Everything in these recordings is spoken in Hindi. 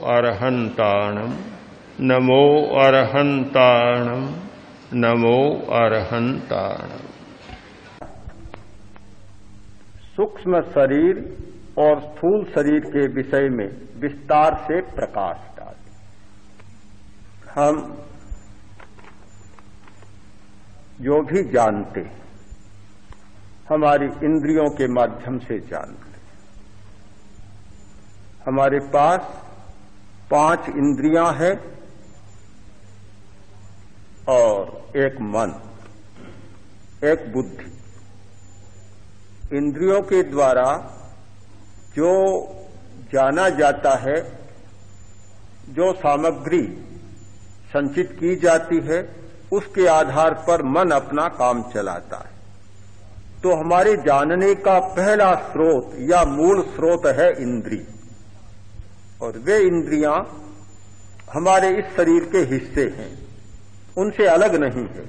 अरहन्ताणम् नमो अरहन्ताणम् नमो अरहन्ताणम्। सूक्ष्म शरीर और स्थूल शरीर के विषय में विस्तार से प्रकाश डाल। हम जो भी जानते हैं हमारी इंद्रियों के माध्यम से जानते हैं। हमारे पास 5 इंद्रियां हैं और एक मन, एक बुद्धि। इंद्रियों के द्वारा जो जाना जाता है, जो सामग्री संचित की जाती है, उसके आधार पर मन अपना काम चलाता है। तो हमारे जानने का पहला स्रोत या मूल स्रोत है इंद्रिय, और वे इंद्रियां हमारे इस शरीर के हिस्से हैं, उनसे अलग नहीं है।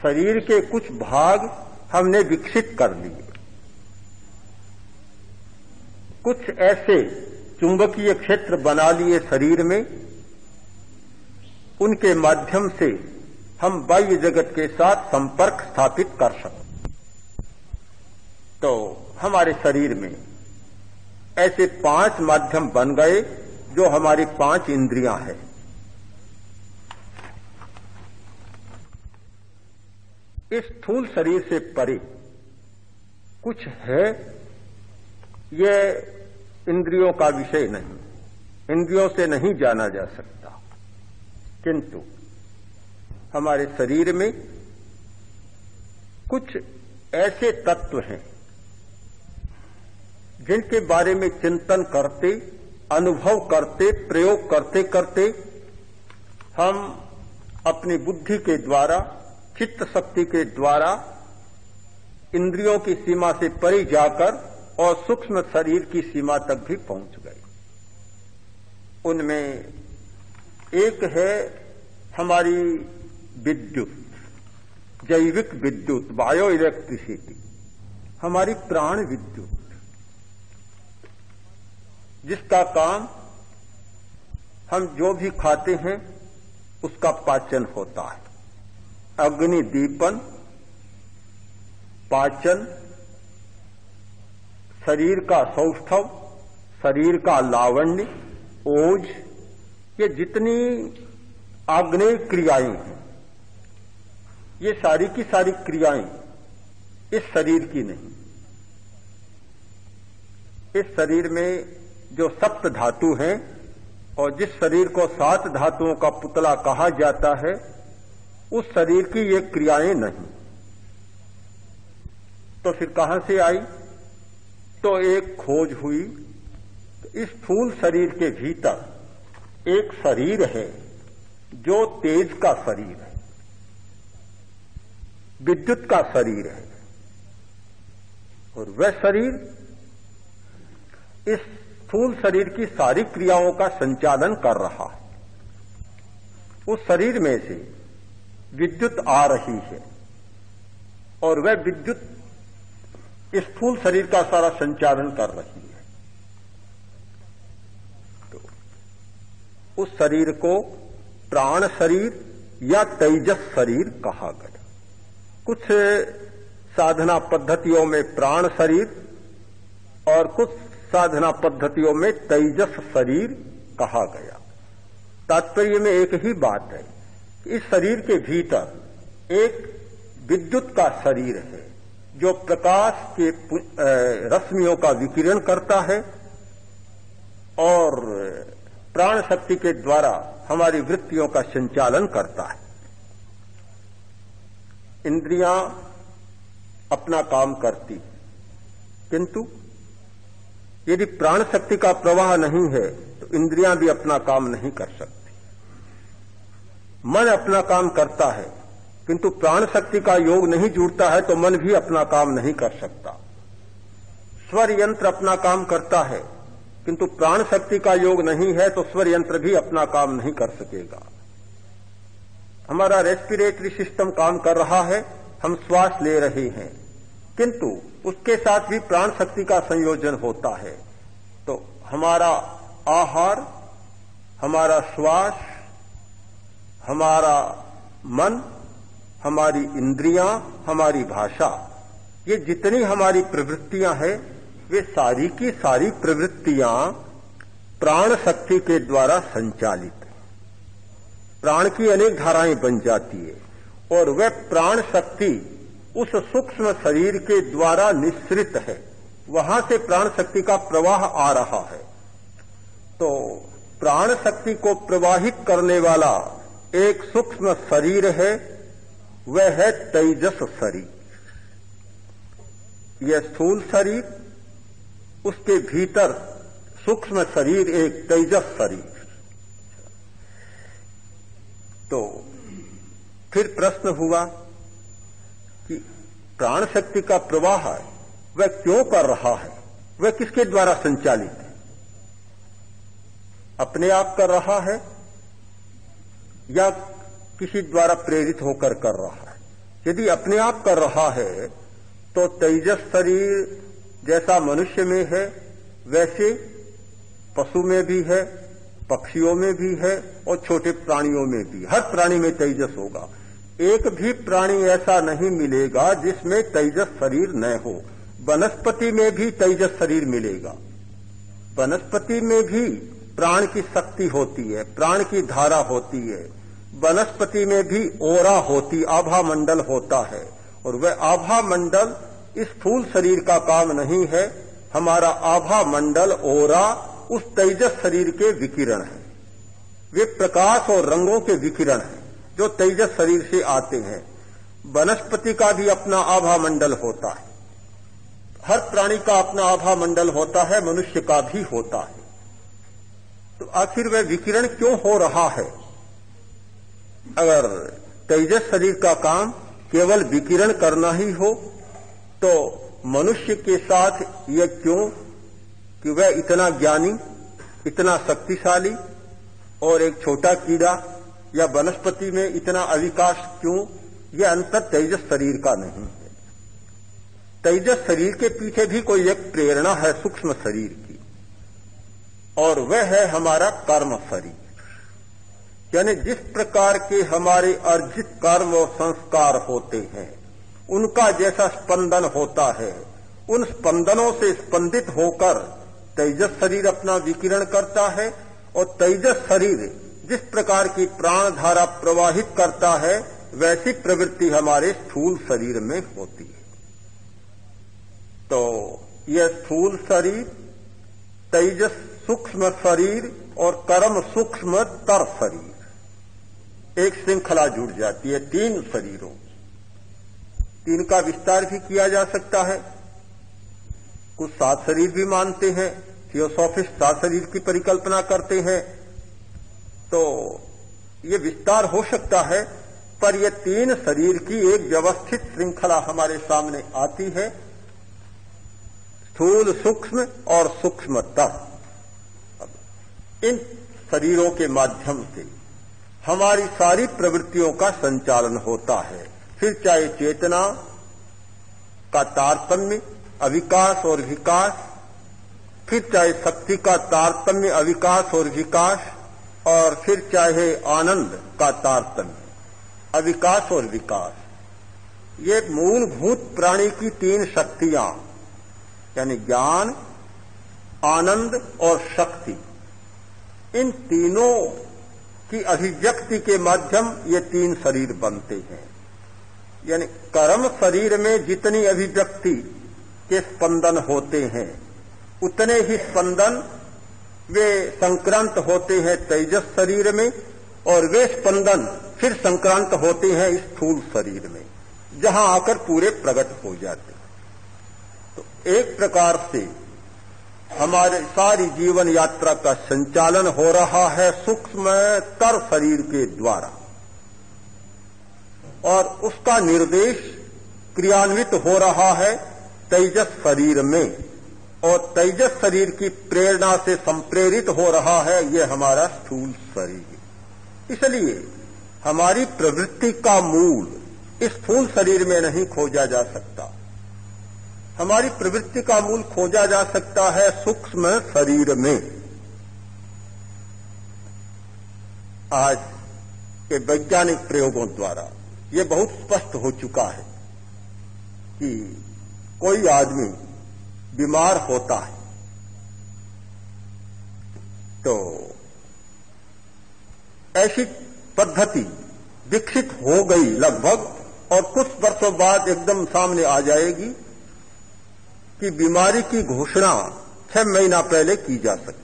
शरीर के कुछ भाग हमने विकसित कर लिए। कुछ ऐसे चुंबकीय क्षेत्र बना लिए शरीर में, उनके माध्यम से हम बाह्य जगत के साथ संपर्क स्थापित कर सकते। तो हमारे शरीर में ऐसे 5 माध्यम बन गए जो हमारी 5 इंद्रियां हैं। इस स्थूल शरीर से परे कुछ है, यह इंद्रियों का विषय नहीं, इंद्रियों से नहीं जाना जा सकता। किंतु हमारे शरीर में कुछ ऐसे तत्व हैं जिनके बारे में चिंतन करते, अनुभव करते, प्रयोग करते करते हम अपनी बुद्धि के द्वारा, चित्त शक्ति के द्वारा इंद्रियों की सीमा से परे जाकर और सूक्ष्म शरीर की सीमा तक भी पहुंच गए। उनमें एक है हमारी विद्युत, जैविक विद्युत, बायो इलेक्ट्रिसिटी, हमारी प्राण विद्युत, जिसका काम हम जो भी खाते हैं उसका पाचन होता है। अग्नि दीपन, पाचन, शरीर का सौष्ठव, शरीर का लावण्य, ओज, ये जितनी आग्नेय क्रियाएं हैं, ये सारी की सारी क्रियाएं इस शरीर की नहीं। इस शरीर में जो सप्त धातु हैं और जिस शरीर को 7 धातुओं का पुतला कहा जाता है, उस शरीर की ये क्रियाएं नहीं। तो फिर कहां से आई? तो एक खोज हुई। इस स्थूल शरीर के भीतर एक शरीर है जो तेज का शरीर है, विद्युत का शरीर है, और वह शरीर इस स्थूल शरीर की सारी क्रियाओं का संचालन कर रहा है। उस शरीर में से विद्युत आ रही है और वह विद्युत इस स्थूल शरीर का सारा संचालन कर रही है। तो उस शरीर को प्राण शरीर या तेजस शरीर कहा गया। कुछ साधना पद्धतियों में प्राण शरीर और कुछ साधना पद्धतियों में तेजस शरीर कहा गया। तात्पर्य में एक ही बात है, इस शरीर के भीतर एक विद्युत का शरीर है जो प्रकाश के रश्मियों का विकिरण करता है और प्राण शक्ति के द्वारा हमारी वृत्तियों का संचालन करता है। इंद्रियां अपना काम करती, किंतु यदि प्राण शक्ति का प्रवाह नहीं है तो इंद्रियां भी अपना काम नहीं कर सकती। मन अपना काम करता है, किंतु प्राण शक्ति का योग नहीं जुड़ता है तो मन भी अपना काम नहीं कर सकता। स्वर यंत्र अपना काम करता है, किंतु प्राण शक्ति का योग नहीं है तो स्वर यंत्र भी अपना काम नहीं कर सकेगा। हमारा रेस्पिरेटरी सिस्टम काम कर रहा है, हम श्वास ले रहे हैं, किंतु उसके साथ भी प्राण शक्ति का संयोजन होता है। तो हमारा आहार हमारा श्वास, हमारा मन, हमारी इंद्रियां, हमारी भाषा, ये जितनी हमारी प्रवृत्तियां हैं वे सारी की सारी प्रवृत्तियां प्राण शक्ति के द्वारा संचालित है। प्राण की अनेक धाराएं बन जाती है और वह प्राण शक्ति उस सूक्ष्म शरीर के द्वारा निःसृत है, वहां से प्राण शक्ति का प्रवाह आ रहा है। तो प्राण शक्ति को प्रवाहित करने वाला एक सूक्ष्म शरीर है, वह है तेजस शरीर। यह स्थूल शरीर, उसके भीतर सूक्ष्म शरीर एक तेजस शरीर। तो फिर प्रश्न हुआ कि प्राण शक्ति का प्रवाह वह क्यों कर रहा है, वह किसके द्वारा संचालित है? अपने आप कर रहा है या किसी द्वारा प्रेरित होकर कर रहा है? यदि अपने आप कर रहा है तो तेजस शरीर जैसा मनुष्य में है वैसे पशु में भी है, पक्षियों में भी है और छोटे प्राणियों में भी। हर प्राणी में तेजस होगा। एक भी प्राणी ऐसा नहीं मिलेगा जिसमें तेजस शरीर न हो। वनस्पति में भी तेजस शरीर मिलेगा। वनस्पति में भी प्राण की शक्ति होती है, प्राण की धारा होती है। वनस्पति में भी ओरा होती, आभा मंडल होता है और वह आभा मंडल इस स्थूल शरीर का काम नहीं है। हमारा आभा मंडल ओरा उस तेजस शरीर के विकिरण है। वे प्रकाश और रंगों के विकिरण हैं जो तेजस शरीर से आते हैं। वनस्पति का भी अपना आभा मंडल होता है, हर प्राणी का अपना आभा मंडल होता है, मनुष्य का भी होता है। तो आखिर वह विकिरण क्यों हो रहा है? अगर तेजस शरीर का काम केवल विकिरण करना ही हो तो मनुष्य के साथ यह क्यों कि वह इतना ज्ञानी, इतना शक्तिशाली और एक छोटा कीड़ा या वनस्पति में इतना अविकास क्यों? यह अंतर तेजस शरीर का नहीं है। तेजस शरीर के पीछे भी कोई एक प्रेरणा है सूक्ष्म शरीर की, और वह है हमारा कर्म शरीर। यानी जिस प्रकार के हमारे अर्जित कर्म और संस्कार होते हैं उनका जैसा स्पंदन होता है, उन स्पंदनों से स्पंदित होकर तेजस शरीर अपना विकिरण करता है। और तेजस शरीर जिस प्रकार की प्राण धारा प्रवाहित करता है वैसी प्रवृत्ति हमारे स्थूल शरीर में होती है। तो यह स्थूल शरीर, तेजस सूक्ष्म शरीर और कर्म सूक्ष्म तर शरीर एक श्रृंखला जुड़ जाती है। तीन शरीरों, तीन का विस्तार भी किया जा सकता है। कुछ 7 शरीर भी मानते हैं, थियोसॉफिस्ट 7 शरीर की परिकल्पना करते हैं। तो ये विस्तार हो सकता है, पर ये 3 शरीर की एक व्यवस्थित श्रृंखला हमारे सामने आती है, स्थूल सूक्ष्म और सूक्ष्मतर। इन शरीरों के माध्यम से हमारी सारी प्रवृत्तियों का संचालन होता है। फिर चाहे चेतना का तारतम्य, अविकास और विकास, फिर चाहे शक्ति का तारतम्य, अविकास और विकास, और फिर चाहे आनंद का तारतम्य, अविकास और विकास। ये मूलभूत प्राणी की 3 शक्तियां यानी ज्ञान, आनंद और शक्ति, इन तीनों की अभिव्यक्ति के माध्यम ये 3 शरीर बनते हैं। यानी कर्म शरीर में जितनी अभिव्यक्ति के स्पंदन होते हैं उतने ही स्पंदन वे संक्रांत होते हैं तेजस शरीर में, और वे स्पंदन फिर संक्रांत होते हैं स्थूल शरीर में, जहां आकर पूरे प्रकट हो जाते हैं। तो एक प्रकार से हमारे सारी जीवन यात्रा का संचालन हो रहा है सूक्ष्म तर शरीर के द्वारा, और उसका निर्देश क्रियान्वित हो रहा है तेजस शरीर में, और तेजस शरीर की प्रेरणा से संप्रेरित हो रहा है यह हमारा स्थूल शरीर। इसलिए हमारी प्रवृत्ति का मूल इस स्थूल शरीर में नहीं खोजा जा सकता। हमारी प्रवृत्ति का मूल खोजा जा सकता है सूक्ष्म शरीर में। आज के वैज्ञानिक प्रयोगों द्वारा ये बहुत स्पष्ट हो चुका है कि कोई आदमी बीमार होता है तो ऐसी पद्धति विकसित हो गई लगभग, और कुछ वर्षों बाद एकदम सामने आ जाएगी कि बीमारी की घोषणा 6 महीना पहले की जा सकती,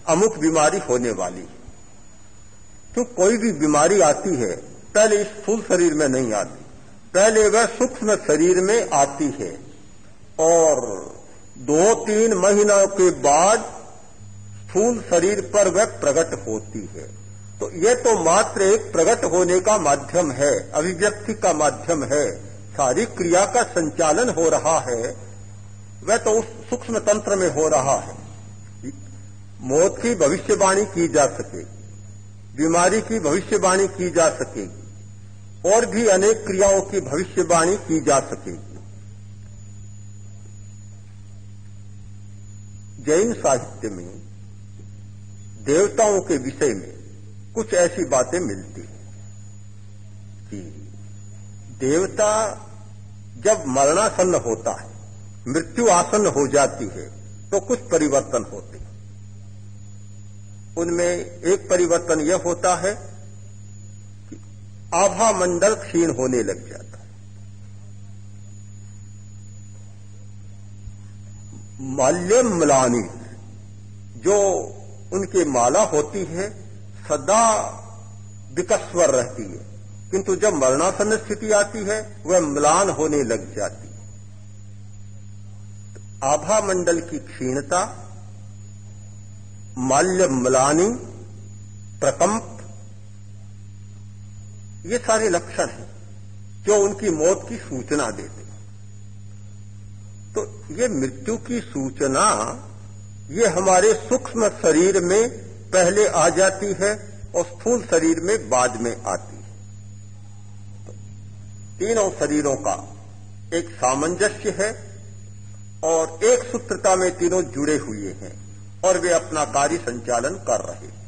अमुक बीमारी होने वाली है। तो कोई भी बीमारी आती है पहले इस स्थूल शरीर में नहीं आती, पहले वह सूक्ष्म शरीर में आती है और 2-3 महीनों के बाद स्थूल शरीर पर वह प्रकट होती है। तो यह तो मात्र एक प्रकट होने का माध्यम है, अभिव्यक्ति का माध्यम है। सारी क्रिया का संचालन हो रहा है वह तो उस सूक्ष्म तंत्र में हो रहा है। मौत की भविष्यवाणी की जा सकेगी, बीमारी की भविष्यवाणी की जा सकेगी, और भी अनेक क्रियाओं की भविष्यवाणी की जा सकेगी। जैन साहित्य में देवताओं के विषय में कुछ ऐसी बातें मिलती हैं कि देवता जब मरणासन्न होता है, मृत्यु आसन्न हो जाती है, तो कुछ परिवर्तन होते हैं। उनमें एक परिवर्तन यह होता है कि आभा मंडल क्षीण होने लग जाता है, माल्यम्लानी जो उनकी माला होती है सदा विकस्वर रहती है, किंतु जब मरणासन्न स्थिति आती है वह म्लान होने लग जाती है। तो आभा मंडल की क्षीणता, माल्य म्लानी, प्रकंप, ये सारे लक्षण हैं जो उनकी मौत की सूचना देते हैं। तो ये मृत्यु की सूचना ये हमारे सूक्ष्म शरीर में पहले आ जाती है और स्थूल शरीर में बाद में आती है। तो तीनों शरीरों का एक सामंजस्य है और एक सूत्रता में तीनों जुड़े हुए हैं और वे अपना कार्य संचालन कर रहे हैं।